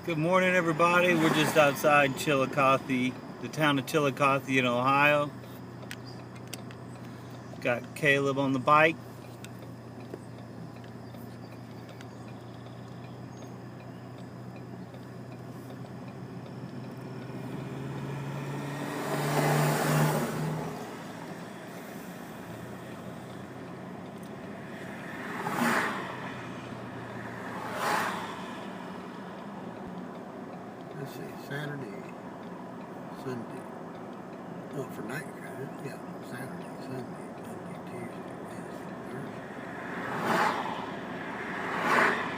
Good morning, everybody. We're just outside Chillicothe, the town of Chillicothe in Ohio. Got Caleb on the bike. Let's see, Saturday, Sunday. Oh, for night ride, yeah. Saturday, Sunday, Monday, Tuesday, Wednesday,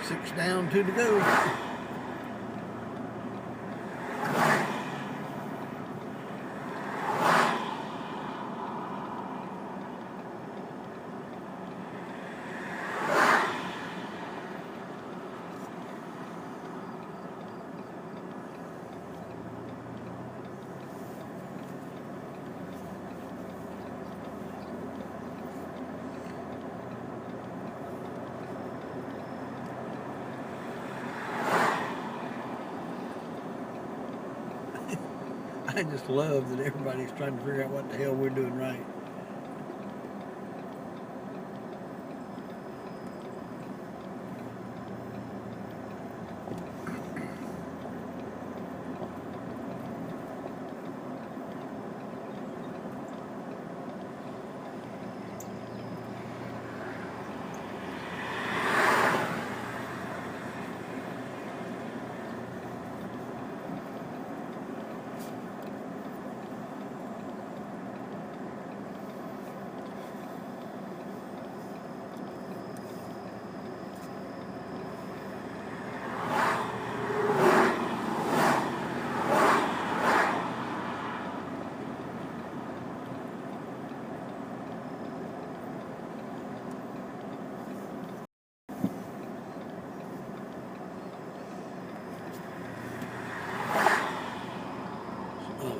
Thursday. 6 down, 2 to go. I just love that everybody's trying to figure out what the hell we're doing right.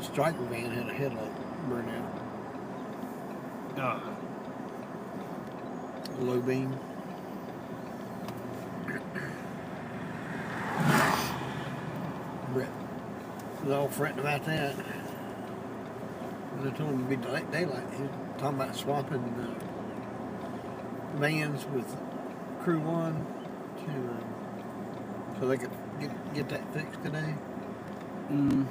Striker van had a headlight burn out. Low beam. Brett was all fretting about that. When I told him it'd be daylight, he was talking about swapping vans with Crew 1 to so they could get that fixed today. And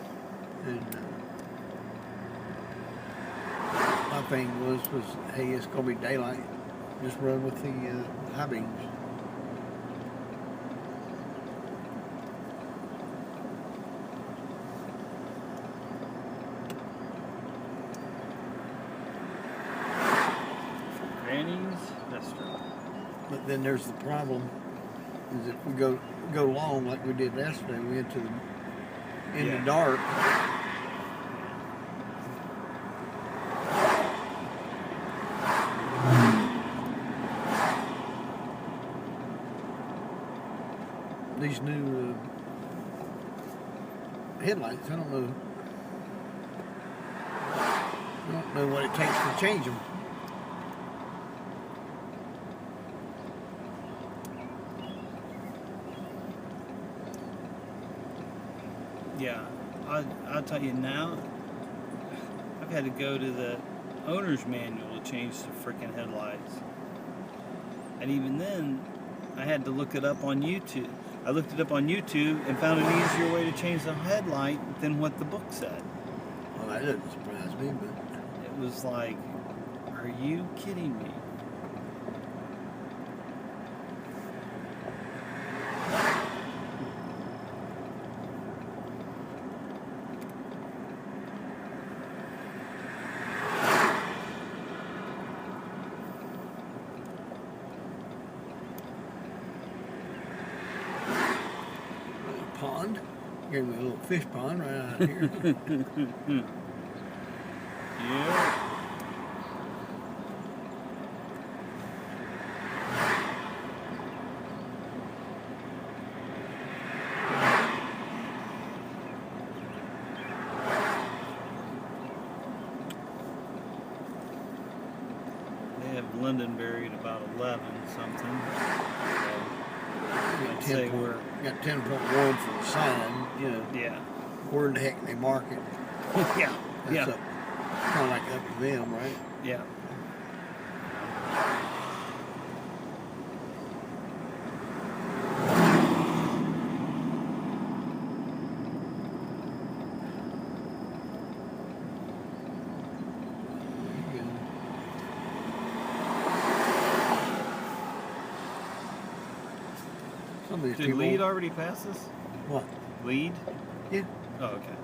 my thing was, hey, it's gonna be daylight. Just run with the high beams. Granny's restaurant. But then there's the problem: is if we go long like we did yesterday, we went to the in the dark. These new headlights, I don't know what it takes to change them. Yeah, I'll tell you now, I've had to go to the owner's manual to change the freaking headlights. And even then, I had to look it up on YouTube. I looked it up on YouTube and found an easier way to change the headlight than what the book said. Well, that doesn't surprise me, but it was like, are you kidding me? pond. Gave me a little fish pond right out here. Yeah. They have Londonderry at about 11 something. So got say 10 we're got 10.1 for the sign. You know, yeah, where in the heck they mark it? yeah, That's yeah, up, kind of like up to them, right? yeah. Some of these Did people. Lead already pass us? What? Lead? Yeah. Oh, okay.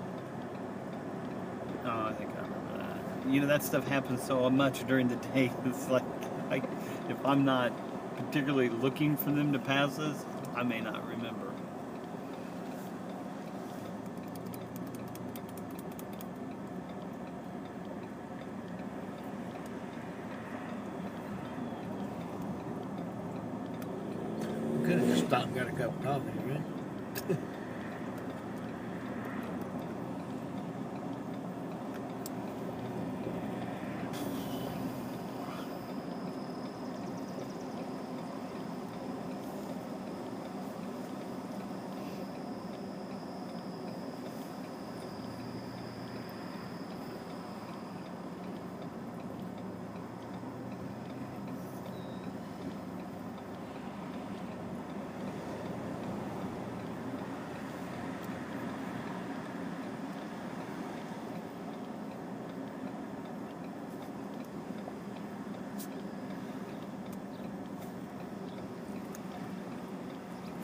Oh, I think I remember that. You know, that stuff happens so much during the day. It's like, if I'm not particularly looking for them to pass us, I may not remember. We could have just stopped and got a cup of coffee, right?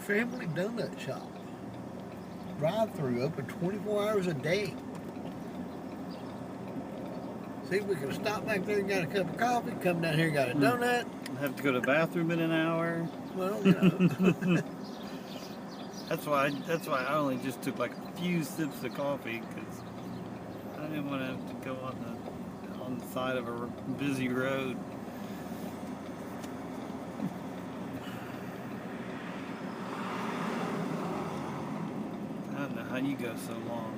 Family Donut Shop. Drive-through open 24 hours a day. See if we can stop back there and got a cup of coffee, come down here and got a donut. Have to go to the bathroom in an hour. Well, you know. That's why I only just took like a few sips of coffee because I didn't want to have to go on the side of a busy road. I don't know how you go so long.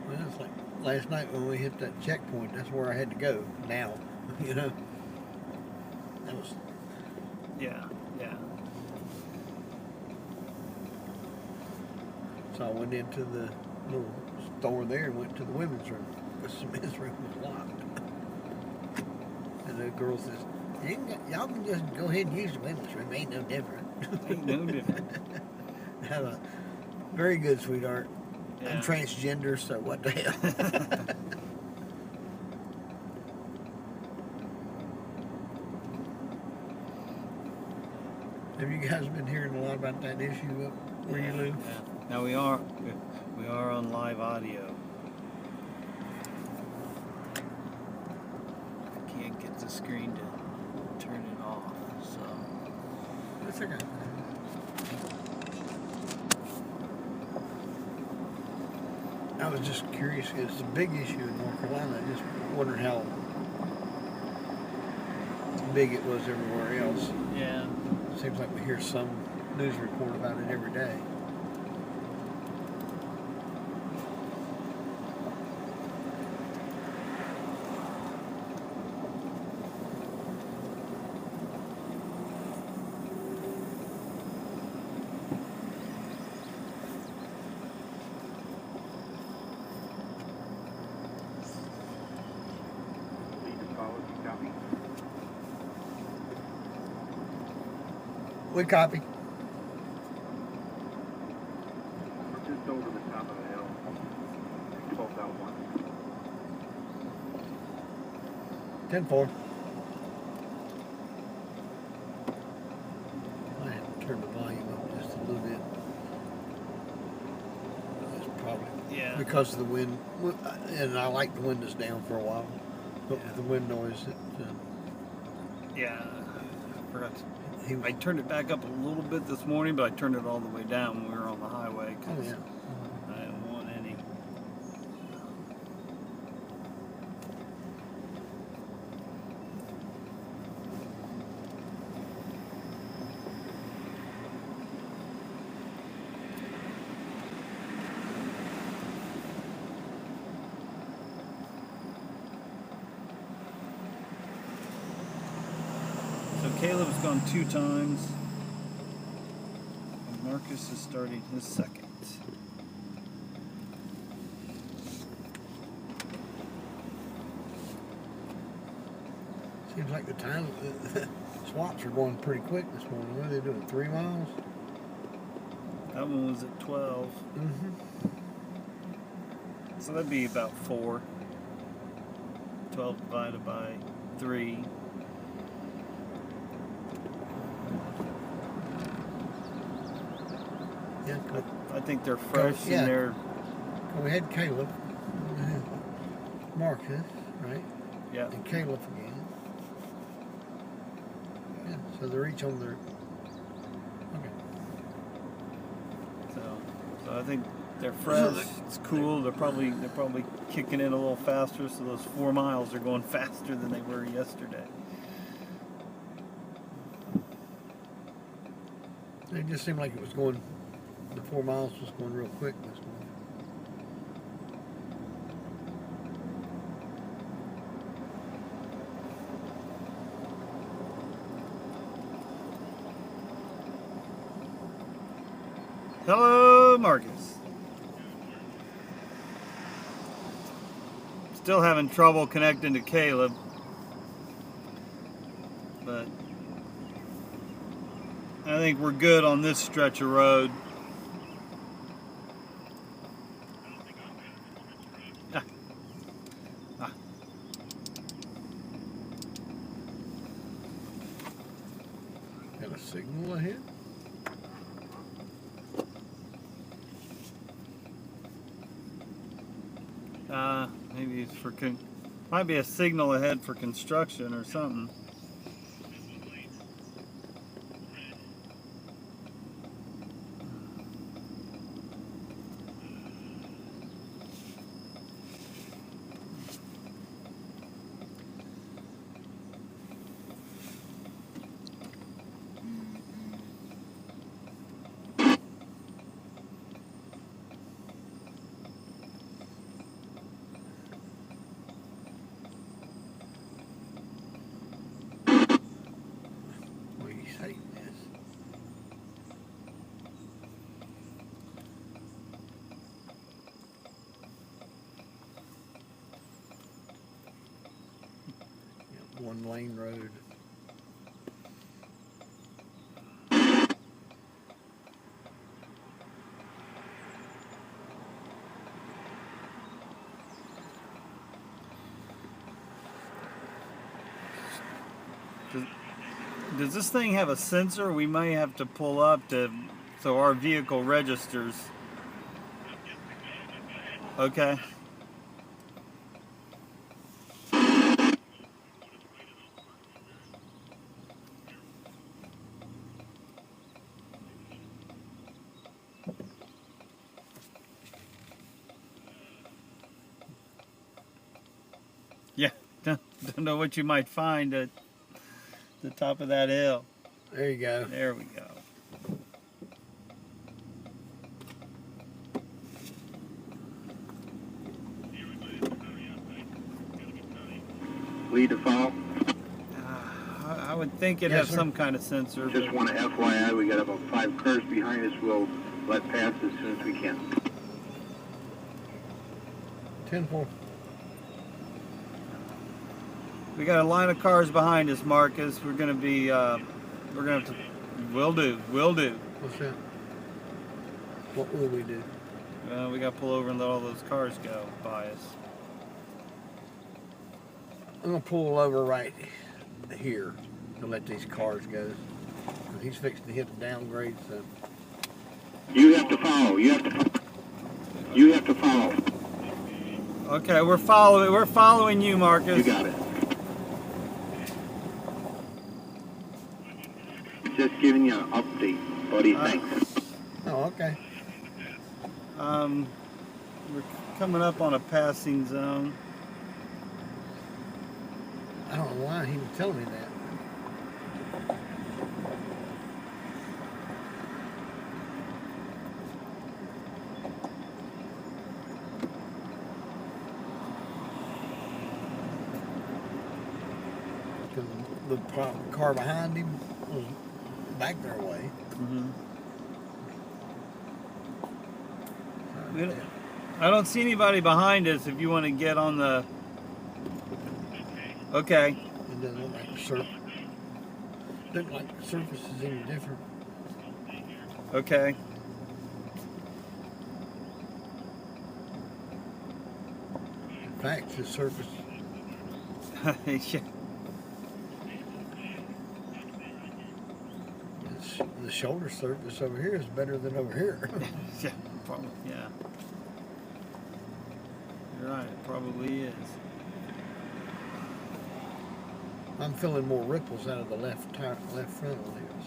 Well, it's like last night when we hit that checkpoint, that's where I had to go now, you know. That was, Yeah, yeah. so I went into the little store there and went to the women's room, because the men's room was locked. And the girl says, y'all can just go ahead and use the women's room, ain't no different. Ain't no different. Have a very good, sweetheart. Yeah. I'm transgender, so what the hell? Have you guys been hearing a lot about that issue up where you live? Yeah. Now we are on live audio. I can't get the screen to turn it off, so That's okay. I was just curious. It's a big issue in North Carolina. I just wondered how big it was everywhere else. yeah. Seems like we hear some news report about it every day. We copy. We're just over the top of the hill. 12.1. 10-4. I have to turn the volume up just a little bit. That's probably Yeah. because of the wind, and I like the windows down for a while. But Yeah. with the wind noise, Yeah. I forgot. he was. I turned it back up a little bit this morning, but I turned it all the way down when we were on the highway Oh because yeah. I didn't want any. Caleb's gone 2 times. And Marcus is starting his second. Seems like the time the swaps are going pretty quick this morning. What are they doing? 3 miles? That one was at 12. Mm-hmm. So that'd be about 4. 12 divided by 3. Yeah. I think they're fresh yeah. and they're, We had Caleb. Marcus, right? yeah. And Caleb again. Yeah, so they're each on their. Okay. So I think they're fresh. It's cool. They're probably kicking in a little faster. So those 4 miles are going faster than they were yesterday. It just seemed like it was going. The 4 miles was going real quick this morning. Hello, Marcus. Still having trouble connecting to Caleb, but I think we're good on this stretch of road. Got a signal ahead? Maybe it's for might be a signal ahead for construction or something. What are you saying this? Yeah, 1-lane road. Does this thing have a sensor? We may have to pull up so our vehicle registers. Okay. Yeah, don't know what you might find at the top of that hill. There you go. There we go. Lead to follow. I would think it'd Yes, have sir. some kind of sensor. Just But want to FYI, we got about 5 cars behind us. We'll let pass as soon as we can. 10-4. we got a line of cars behind us, Marcus. We're gonna have to. Will do. What's that? What will we do? We got to pull over and let all those cars go by us. I'm gonna pull over right here to let these cars go. He's fixing to hit the downgrade, so. You have to follow. You have to follow. Okay, we're following you, Marcus. You got it. Just giving you an update, buddy. Thanks. Oh, okay. We're coming up on a passing zone. I don't know why he was telling me that. the car behind him was back their way. Mm-hmm. I don't see anybody behind us if you want to get on the... Okay. It doesn't look like the surface is any different. Okay. In fact, the surface, Yeah. the shoulder surface over here is better than over here. Yeah, probably, yeah. You're right, it probably is. I'm feeling more ripples out of the left front wheels.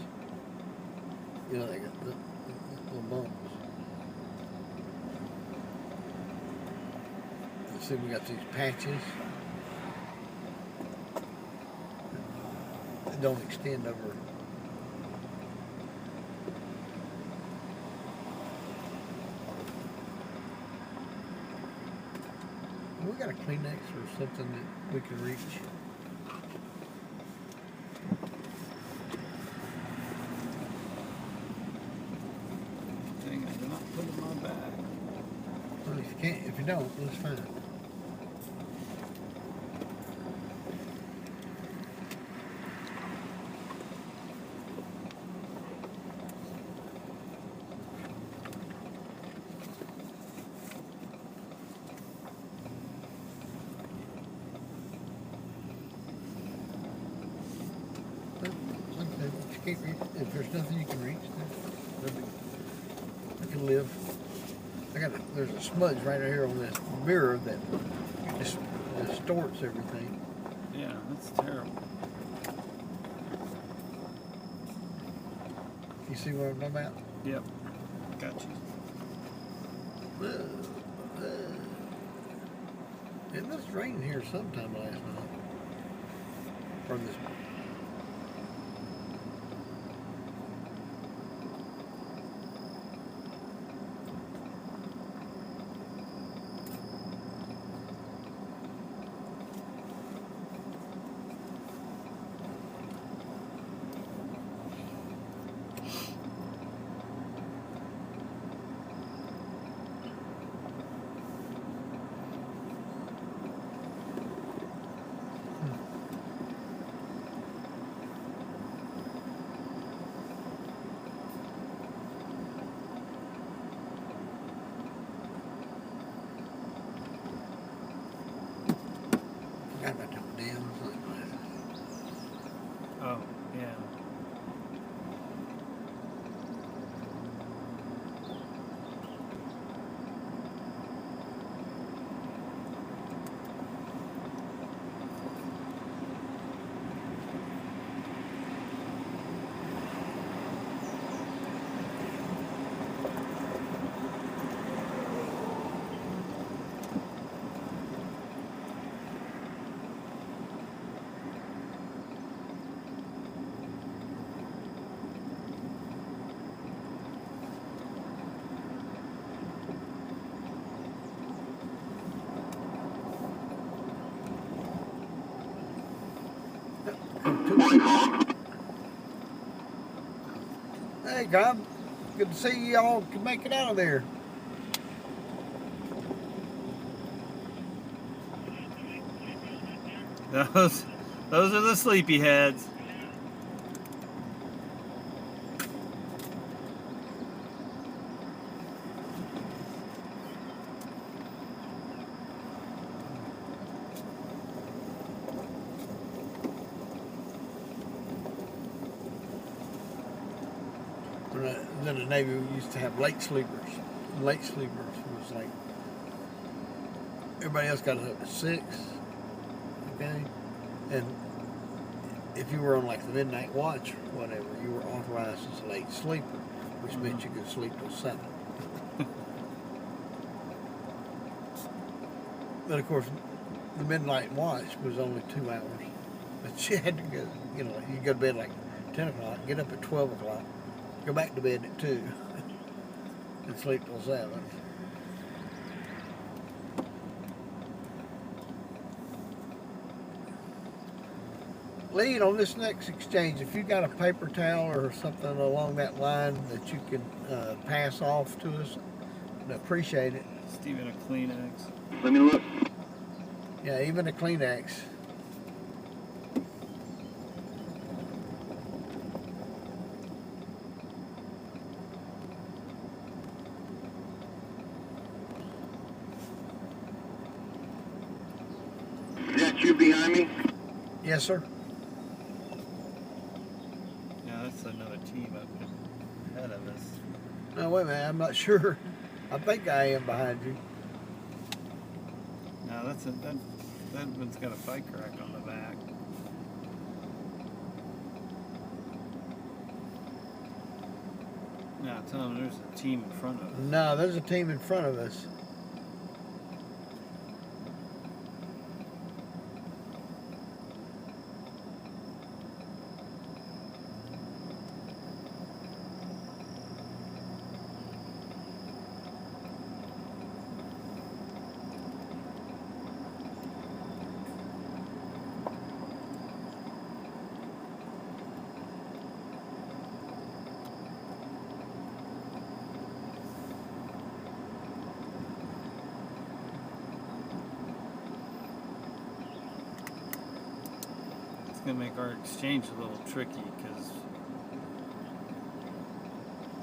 You know, they got the little bumps. You see, we got these patches. They don't extend over. We got a Kleenex or something that we can reach. Dang, I did not put it in my bag. Well, if you can't, if you don't, that's fine. But, like I said, if you can't reach, if there's nothing you can reach, then I can live. There's a smudge right here on this mirror that distorts everything. Yeah, that's terrible. You see what I'm talking about? Yep. Got you. It must rain here sometime last night. Or this. Forgot about them damn sunglasses. Oh, yeah. Hey, God, good to see y'all can make it out of there. Those are the sleepyheads. Then the Navy used to have late sleepers. Late sleepers was like everybody else got up at 6, okay, and if you were on like the midnight watch or whatever, you were authorized as a late sleeper, which meant you could sleep till 7. But of course, the midnight watch was only 2 hours, but you had to go. You know, you go to bed like 10 o'clock, get up at 12 o'clock. Go back to bed at 2 and sleep till 7. Lead on this next exchange. If you got a paper towel or something along that line that you can pass off to us, I'd appreciate it. Steven, a Kleenex. Let me look. Yeah, even a Kleenex. Is that you behind me? Yes, sir. Yeah, that's another team up ahead of us. No, wait a minute. I'm not sure. I think I am behind you. No, that one's got a bike rack on the back. No, tell them there's a team in front of us. No, there's a team in front of us. It's gonna make our exchange a little tricky because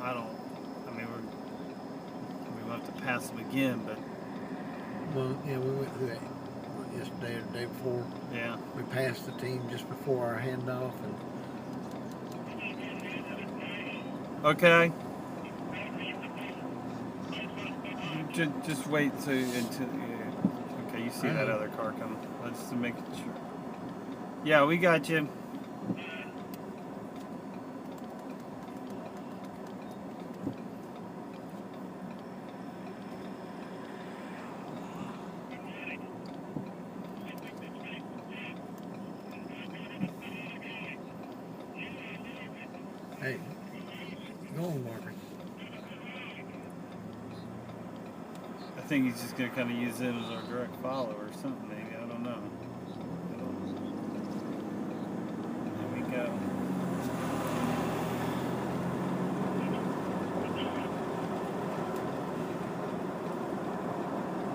I mean, we'll have to pass them again, but Well, yeah, we went through that yesterday or the day before. yeah. We passed the team just before our handoff, and Okay. Just wait until okay, you see that other car coming. Let's make sure. Yeah, we got you. hey, go on, Margaret. I think he's just gonna kind of use it as our direct follower or something. Maybe I don't know. There we go.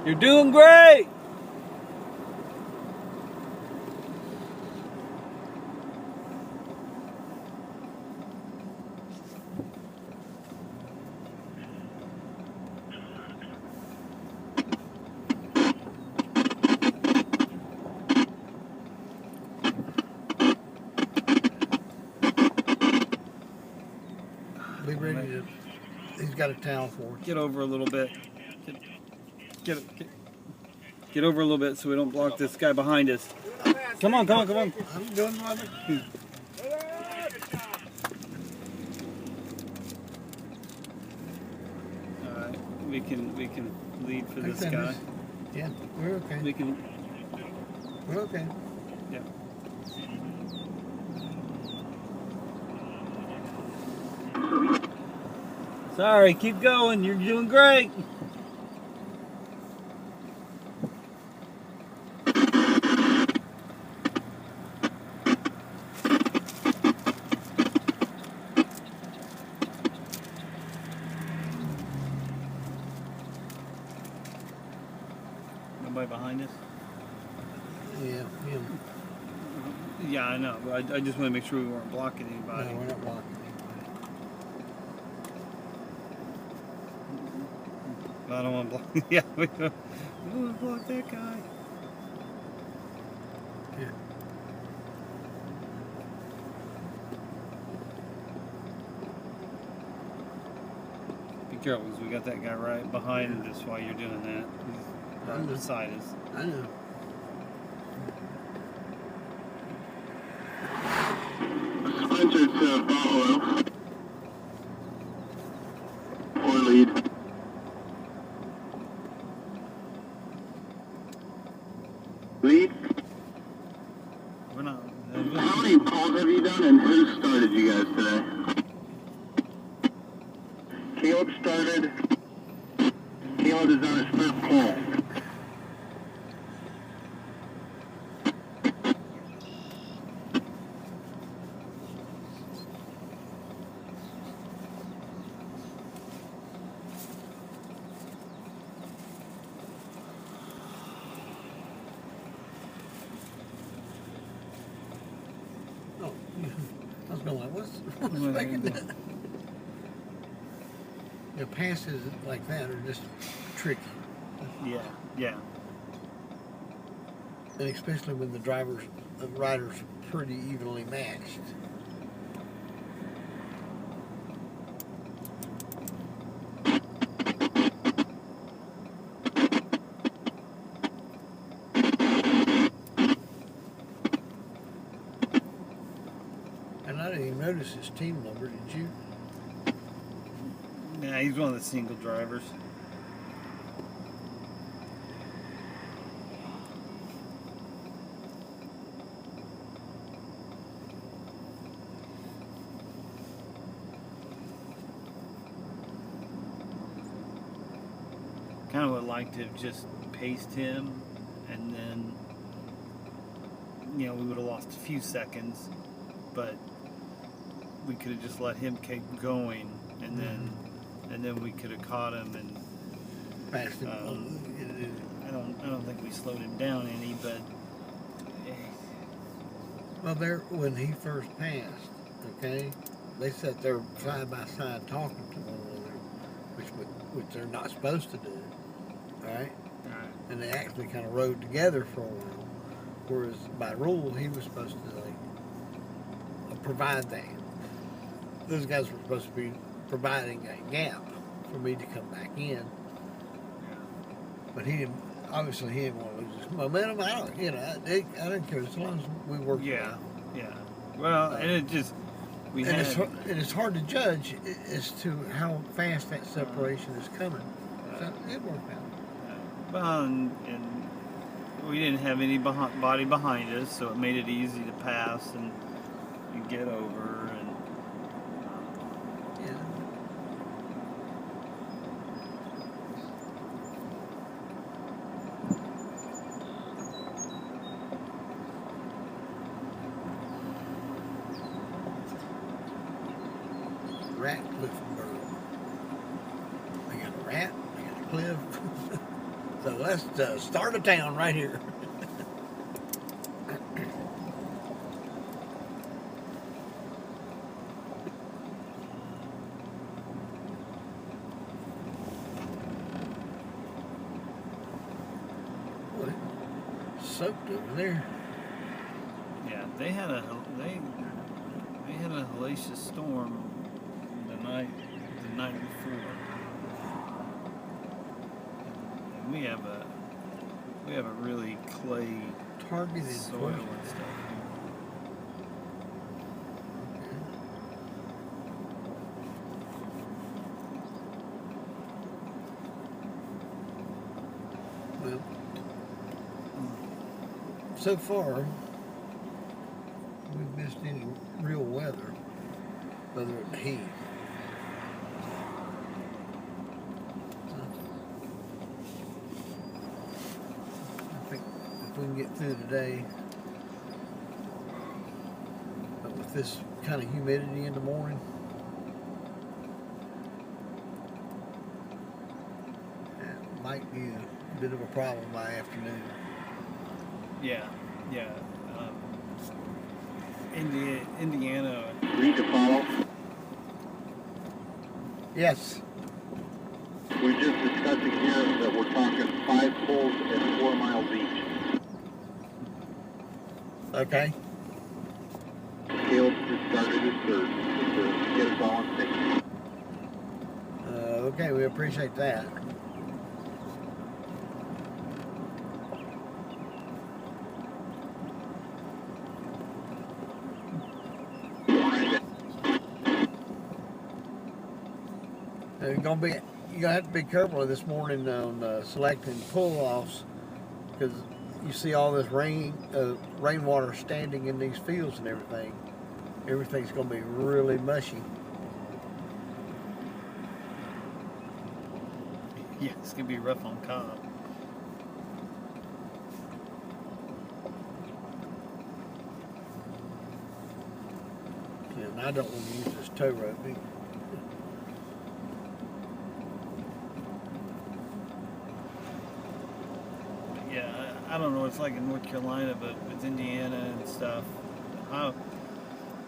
You're doing great. Be ready to. He's got a towel for us. Get over a little bit. Get over a little bit so we don't block this guy behind us. Come on. I'm doing my best. All right, we can lead for this Okay, guy. miss. Yeah, we're okay. We can. We're okay. Yeah. Sorry, keep going. You're doing great. Nobody behind us? Yeah, him. Yeah, I know. But I just want to make sure we weren't blocking No, anybody. we're not blocking anybody. I don't want to block. Yeah, we don't want to block that guy. Yeah. Be careful because we got that guy right behind us while you're doing that. He's right beside us. I know. Sprinter to follow. Or lead. Lead? We're not. How many calls have you done and who started you guys today? Caleb started. Caleb is on his first call. I'm like, what's Well, making that? The passes like that are just tricky. Yeah, yeah. And especially when the riders are pretty evenly matched. And I didn't even notice his team number, did you? Yeah, he's one of the single drivers. Kind of would like to have just paced him, and then, you know, we would have lost a few seconds, but we could have just let him keep going, and then we could have caught him. And Passed him. I don't think we slowed him down any, but Well, there when he first passed, okay, they sat there side by side talking to one another, which they're not supposed to do, right? And they actually kind of rode together for a while, whereas by rule he was supposed to like provide that. Those guys were supposed to be providing that gap for me to come back in, but he didn't. Obviously, he didn't want to lose his momentum. I didn't care as long as we worked it yeah, out. yeah. Well, and it just It's hard to judge as to how fast that separation is coming. So it worked out. Well, and we didn't have any body behind us, so it made it easy to pass and get over. And Yeah. Rat Cliffenberg. We got a rat, we got a cliff. So let's start a town right here. Boy, soaked over there. yeah, they had a hellacious storm the night before. And we have a really clay Targeted soil for and stuff. Well, so far, we've missed any real weather other than the heat. I think if we can get through today, but with this kind of humidity in the morning, it might be a bit of a problem by afternoon. Yeah, yeah. Indiana. Read the follow. Yes. We're just discussing here that we're talking 5 pulls and 4 miles each. Okay. Caleb just started his third. Just to get us all on sync. Okay, we appreciate that. You're gonna have to be careful this morning on selecting pull-offs because you see all this rainwater standing in these fields and everything. Everything's gonna be really mushy. Yeah, it's gonna be rough on Cobb. And I don't want to use this tow rope either. Yeah, I don't know what it's like in North Carolina, but with Indiana and stuff, how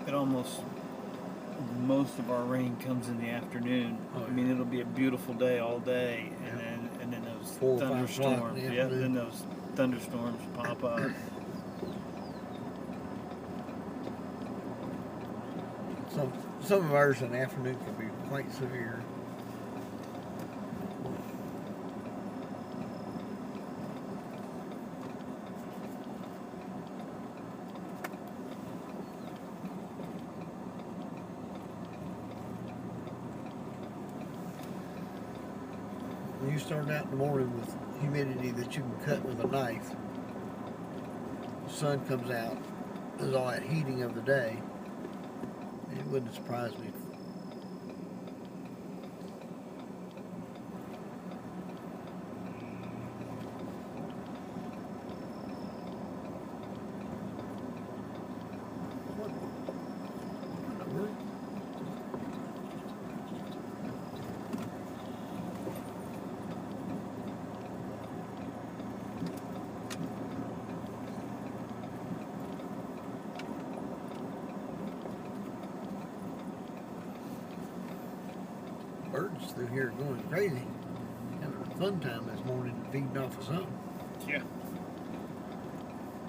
it almost most of our rain comes in the afternoon. Oh, I mean, it'll be a beautiful day all day, and then those 4 or 5 o'clock in thunderstorms. the Yeah, afternoon. then those thunderstorms pop up. Some of ours in the afternoon can be quite severe. When you start out in the morning with humidity that you can cut with a knife, the sun comes out, there's all that heating of the day. It wouldn't surprise me. Birds through here are going crazy. Having a fun time this morning feeding off of something. Yeah.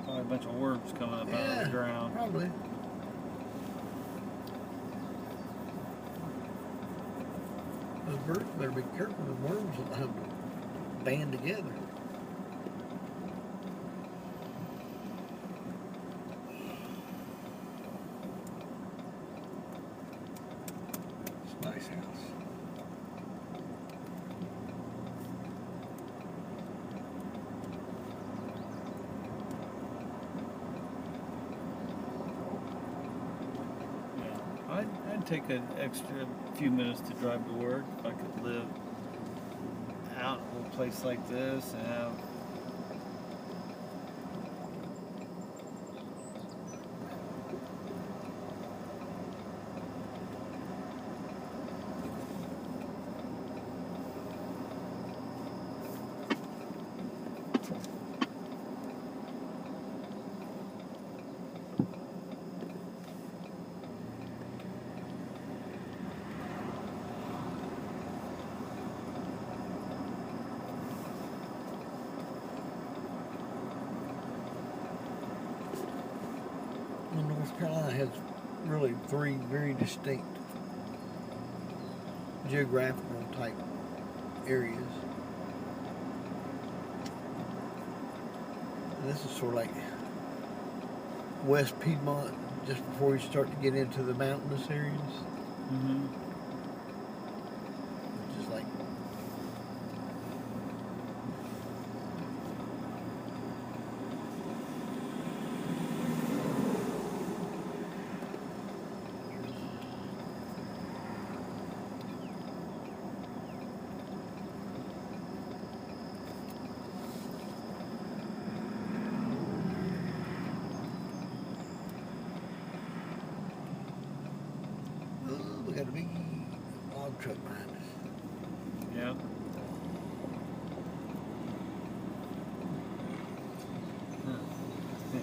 Probably a bunch of worms coming up out of the ground. Probably. Those birds better be careful. The worms will have to band together. It's a nice house. I'd take an extra few minutes to drive to work if I could live out in a place like this and have. North Carolina has really 3 very distinct geographical type areas. And this is sort of like West Piedmont, just before you start to get into the mountainous areas. Mm-hmm. Which is like we got a big log truck behind us. Yeah.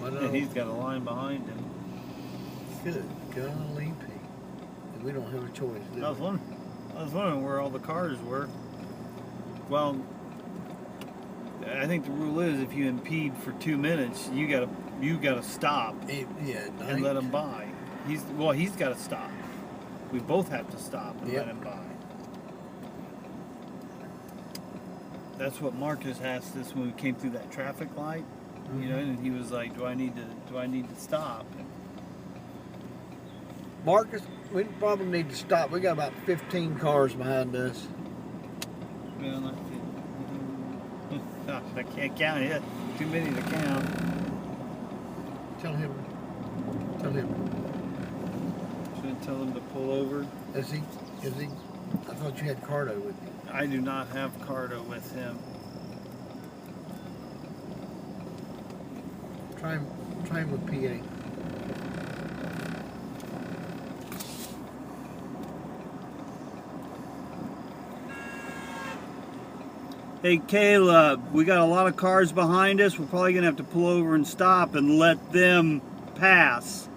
What And else? he's got a line behind him. Good golly Pete. And we don't have a choice, do I was wondering where all the cars were. Well, I think the rule is if you impede for 2 minutes, you gotta stop Yeah, and let him by. He's got to stop. We both have to stop and Yep. let him by. That's what Marcus asked us when we came through that traffic light. You know, and he was like, "Do I need to stop?" Marcus, we probably need to stop. We got about 15 cars behind us. Well, I can't count it. Too many to count. Tell him. Should I tell him to pull over? Is he? I thought you had Cardo with you. I do not have Cardo with him. Try him with PA. Hey Caleb, we got a lot of cars behind us. We're probably gonna have to pull over and stop and let them pass.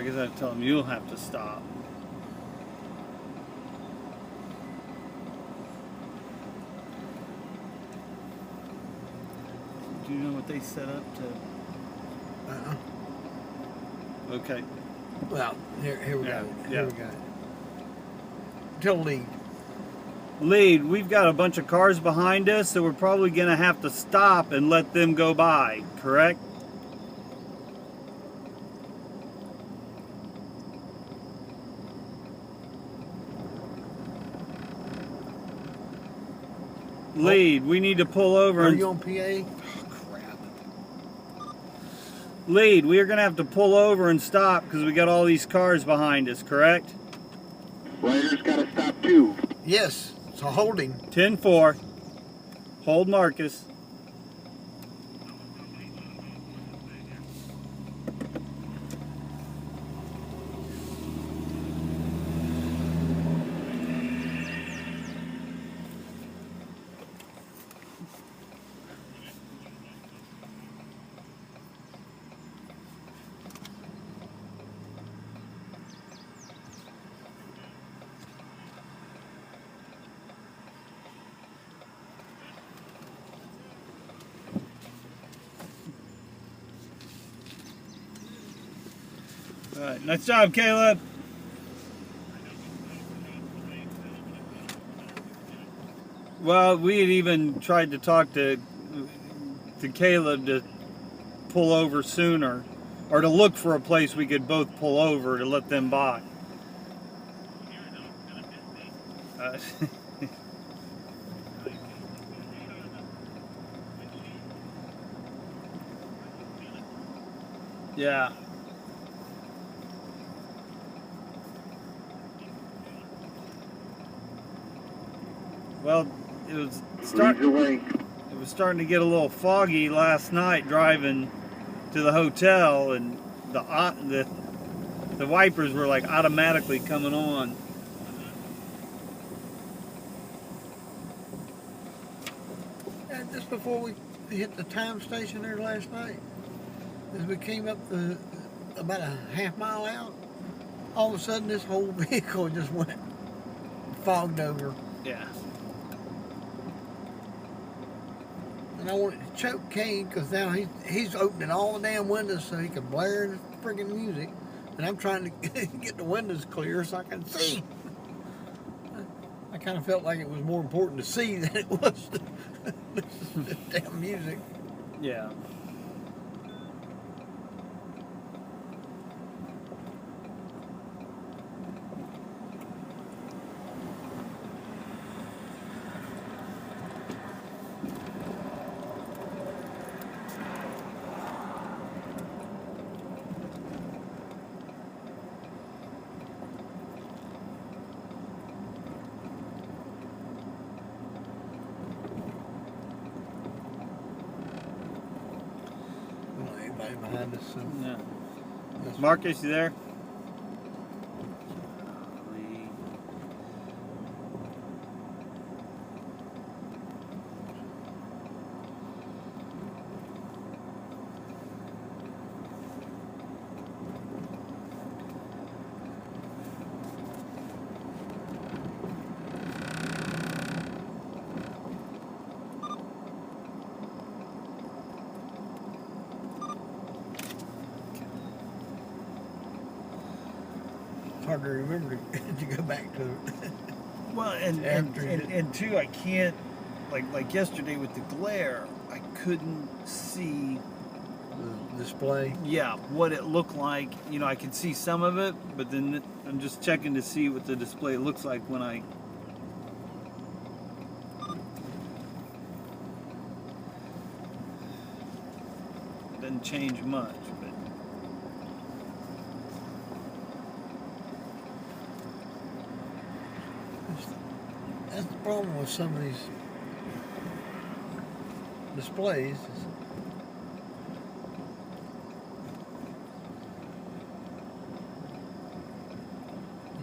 I guess I have to tell them you'll have to stop. Do you know what they set up to? Okay. Well, here we Yeah, go. yeah. Here we go. Tell lead. Lead, we've got a bunch of cars behind us, so we're probably going to have to stop and let them go by, correct? Lead, we need to pull over Are and... you on PA? Oh, crap. Lead, we are going to have to pull over and stop because we got all these cars behind us, correct? Riders got to stop too. Yes. So holding. 10-4. Hold Marcus. All right, nice job, Caleb. Well, we had even tried to talk to Caleb to pull over sooner, or to look for a place we could both pull over to let them by. Yeah. Well, it was Lead the way. It was starting to get a little foggy last night driving to the hotel, and the wipers were like automatically coming on. And just before we hit the time station there last night, as we came up about a half mile out, all of a sudden this whole vehicle just went fogged over. Yeah. And I wanted to choke Kane because now he's opening all the damn windows so he can blare the friggin' music. And I'm trying to get the windows clear so I can see. I kind of felt like it was more important to see than it was the damn music. Yeah. Anybody behind us? So Yeah. that's- Marcus, you there? It's hard to remember to go back to. Well, and two, I can't, like yesterday with the glare, I couldn't see, The display. yeah, what it looked like. You know, I could see some of it, but then I'm just checking to see what the display looks like when I. Doesn't change much, but. That's the problem with some of these displays. Is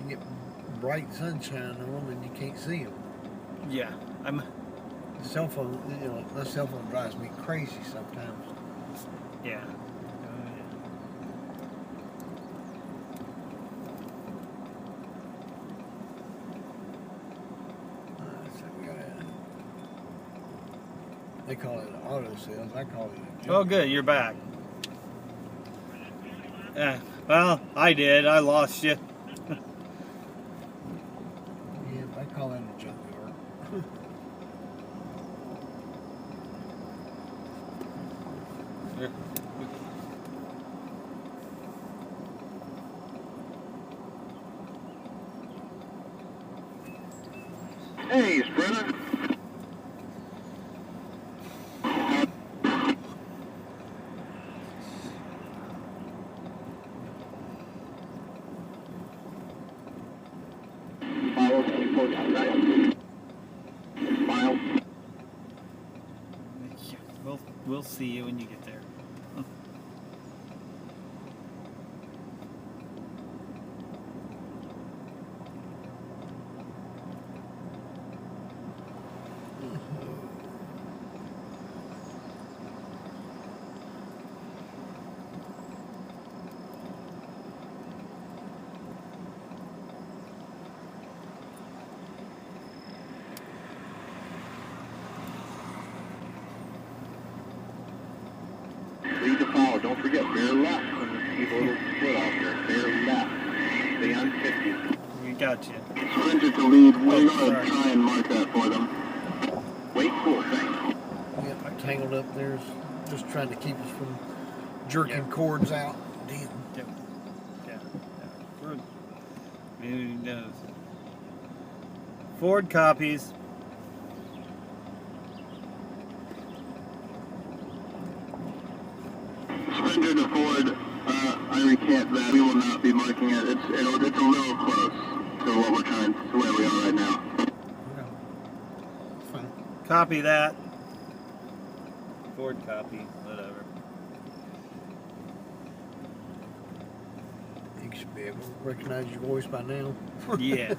you get bright sunshine on them and you can't see them. Yeah, I'm. The cell phone, my cell phone drives me crazy sometimes. Yeah. They call it auto sales. I call it a Oh, good, you're back. Well, I did. I lost you. Yeah, I call that a junkyard. Hey, Sprinter. Follow the post outside. Smile. We'll see you when you get there. Lead to follow. Don't forget, bear left when you see a little split off there. Bear left. Stay on 50. We got you. Sprinter to lead. We're Oh, going to sorry. try and mark that for them. Wait, cool, thanks. Yeah, tangled up there, just trying to keep us from jerking cords out. Damn. Yeah. Who knows? Ford copies. Sprinter to Ford. I recant that. We will not be marking it. It's a little close to what we're trying, to where we are right now. Okay. Fine. Copy that. Ford copy. Whatever. You should be able to recognize your voice by now. Yeah.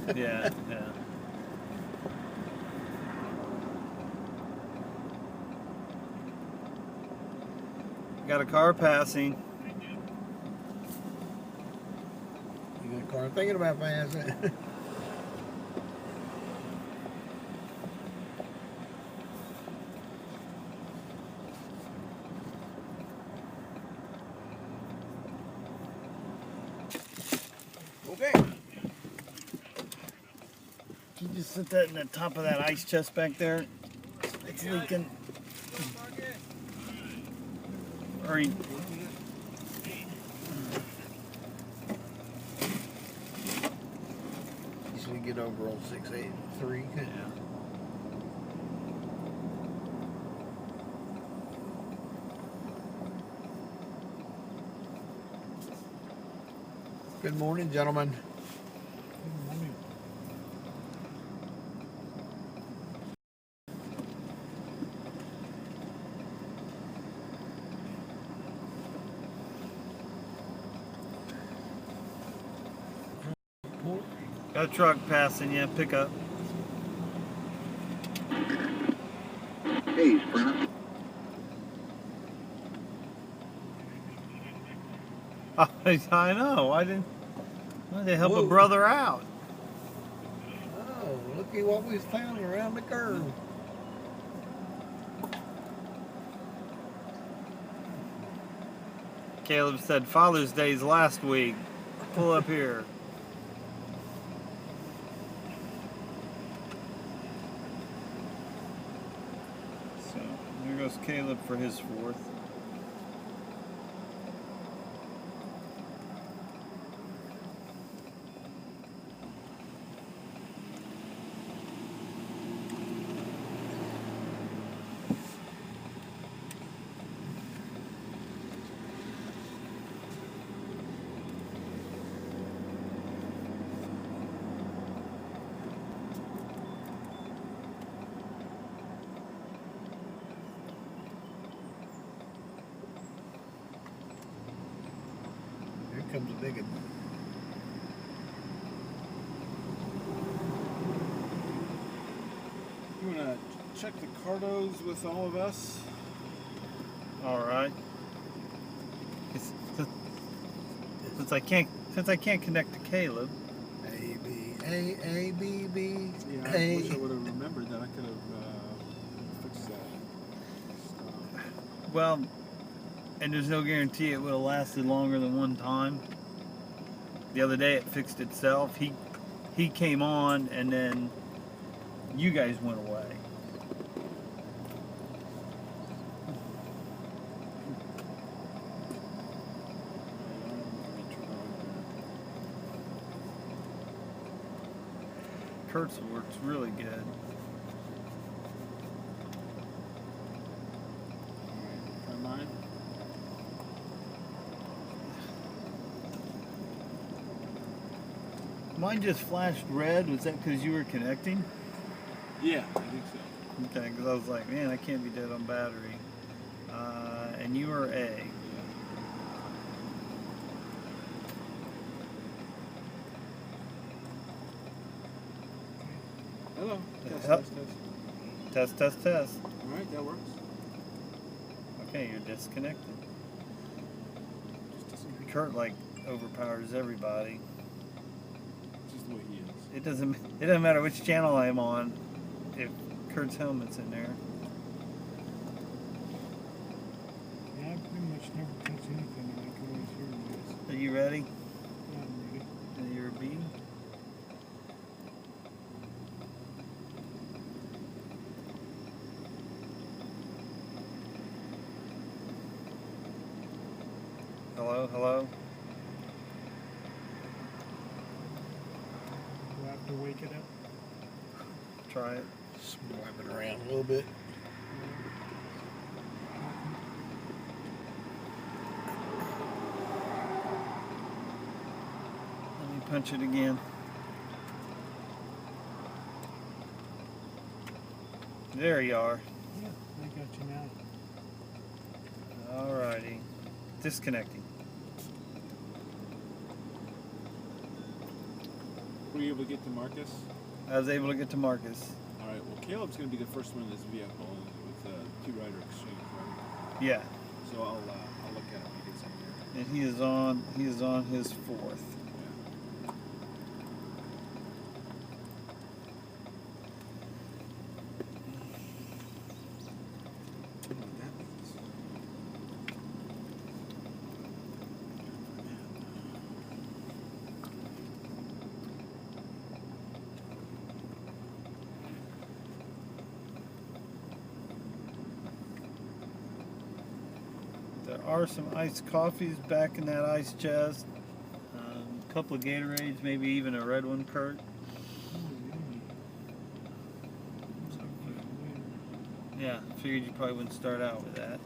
Got a car passing. You got a car thinking about passing. Okay. Can you just sit that in the top of that ice chest back there? It's leaking. Or you, Usually get over on 683. Good morning, gentlemen. Good morning. got a truck passing you. Pick up. Hey, Sprinter. I know. Why they help Whoa. a brother out? Oh, looky what we found around the curve. Caleb said Father's Day's last week. Pull up here. So there goes Caleb for his fourth. Here comes a big one. You want to check the cardos with all of us? All right. Since I can't connect to Caleb. A, B, A, B, B. Yeah, I A. wish I would have remembered that. I could have fixed that. Well, and there's no guarantee it would have lasted longer than one time. The other day it fixed itself. He came on and then you guys went away. Kurtz works really good. Try mine. Mine just flashed red. Was that because you were connecting? Yeah, I think so. Okay, because I was like, man, I can't be dead on battery. And you are A. Hello. Test, Help. test, test. Test, test, test. All right, that works. Okay, you're disconnected. Just doesn't. Kurt like overpowers everybody. Just the way he is. It doesn't matter which channel I'm on if Kurt's helmet's in there. Yeah, I pretty much never touch anything, and I can always hear you guys. Are you ready? Yeah, I'm ready. And you're B. Hello, hello. Do I have to wake it up? Try it. Swipe it around a little bit. Let me punch it again. There you are. Yeah, I got you now. Alrighty. Disconnecting. Were you able to get to Marcus? I was able to get to Marcus. All right. Well, Caleb's going to be the first one in this vehicle with two-rider exchange, right? Yeah. So I'll look at it when he gets in here. And he is on his fourth. I don't know what that means. There are some iced coffees back in that ice chest. A couple of Gatorades, maybe even a red one, Kurt. Oh, yummy. Yeah, figured you probably wouldn't start out with that.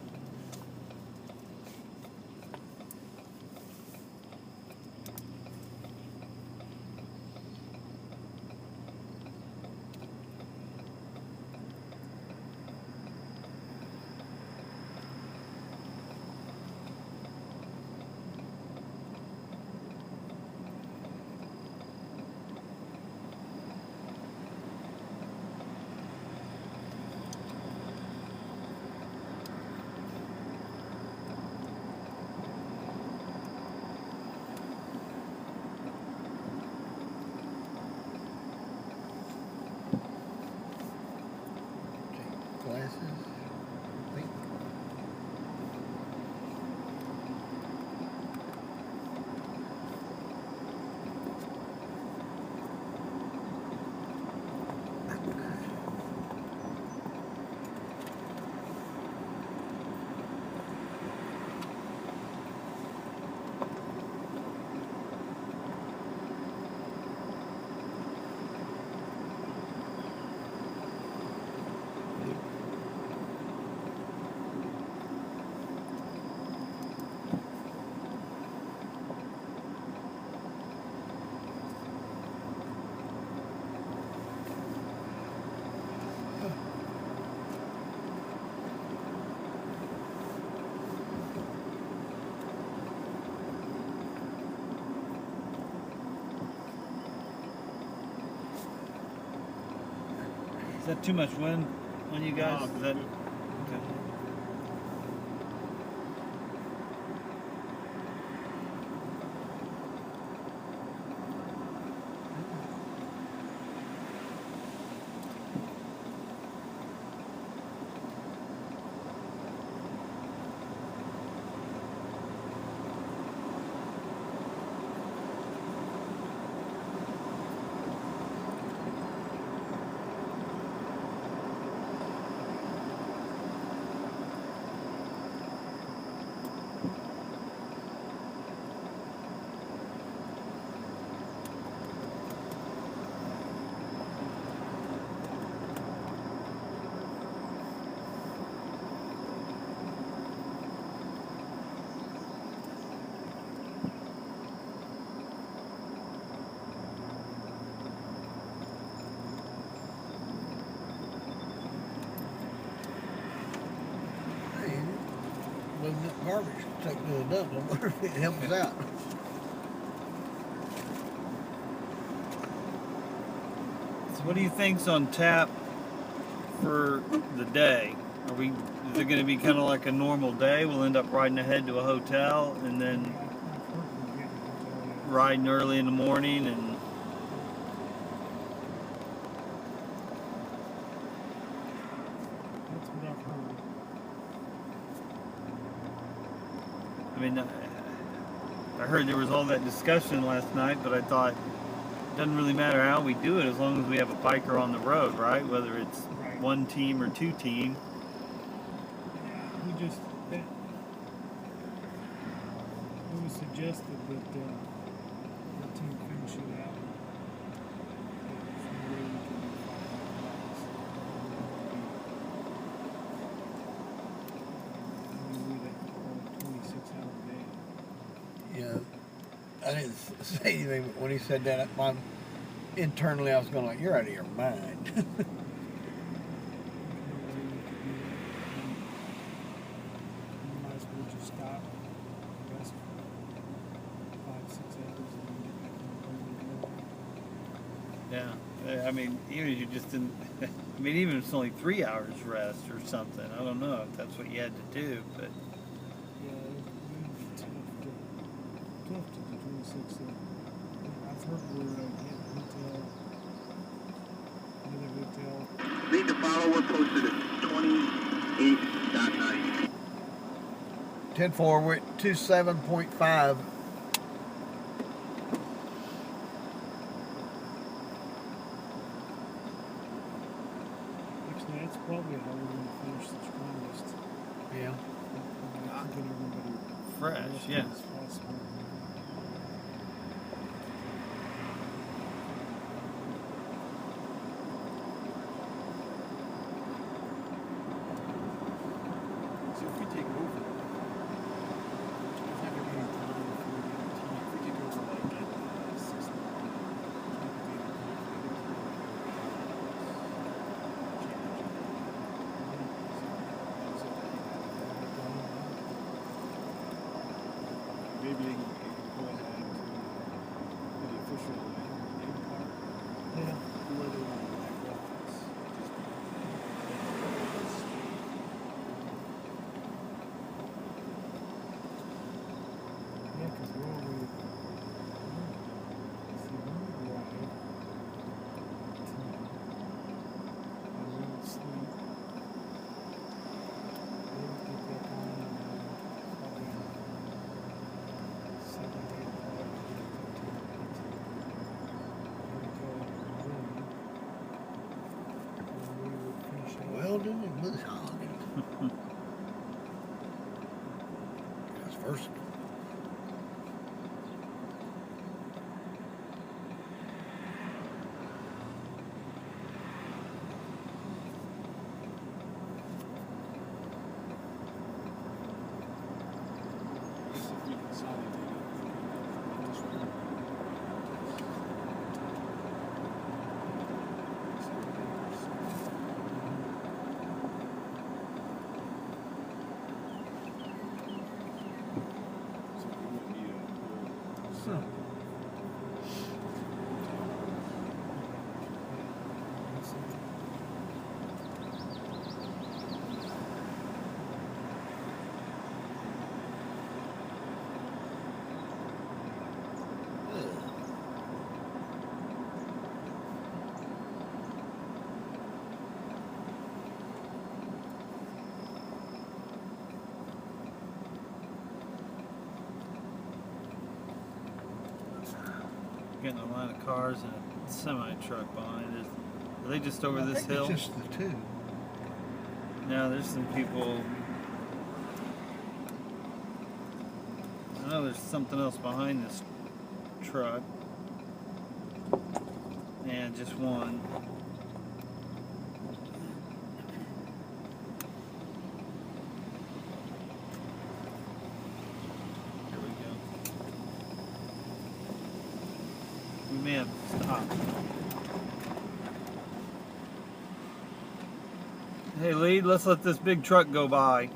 Okay, glasses. I think. Is that too much wind on you guys? No, Is that good. okay? garbage to take to the dump. I wonder if it helps us out. So what do you think's on tap for the day? Is it going to be kind of like a normal day? We'll end up riding ahead to a hotel and then I've heard we're getting hotel, yeah. riding early in the morning and That's what I've heard. I mean, I heard there was all that discussion last night, but I thought it doesn't really matter how we do it as long as we have a biker on the road, right? Whether it's Right. one team or two team. We just, that, it was suggested that the team finish it out. There's no way we can do 500 miles. I mean, we'd have to call a 26-hour day. Yeah, I didn't say anything, but when he said that, internally I was going like, "You're out of your mind." There's no way we could do that. We might as well just stop, rest for 5-6 hours, and then get back on the road. Yeah. I mean, even if you just didn't, I mean, even if it's only 3 hours rest or something, I don't know if that's what you had to do, but Yeah, it would be tough to do 26. I've heard we're getting hotel, another hotel. Need to follow. We're posted at 28.9. 10-4, we're at 27.5. Actually, that's probably how we're going to finish the strongest. Yeah. Get everybody fresh, rested yeah. as possible. So if we take over, if we take over like at 6 maybe they can go ahead to the official name part, Yeah. where they want to back reference. Yeah, because we're only. See, when we ride tonight, and we don't sleep, we'll get back on probably 7, 8 o'clock. Hotel room, and we would finish up. Weldon and Moose Hog. That's versatile. If we consolidate it, just one. So we wouldn't need a whole Huh. getting a line of cars and a semi truck behind us. Are they just over I this think hill? It's just the two. No, there's some people. I know there's something else behind this truck. And just one. Here we go. We may have to stop. Hey, lead, let's let this big truck go by.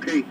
Okay.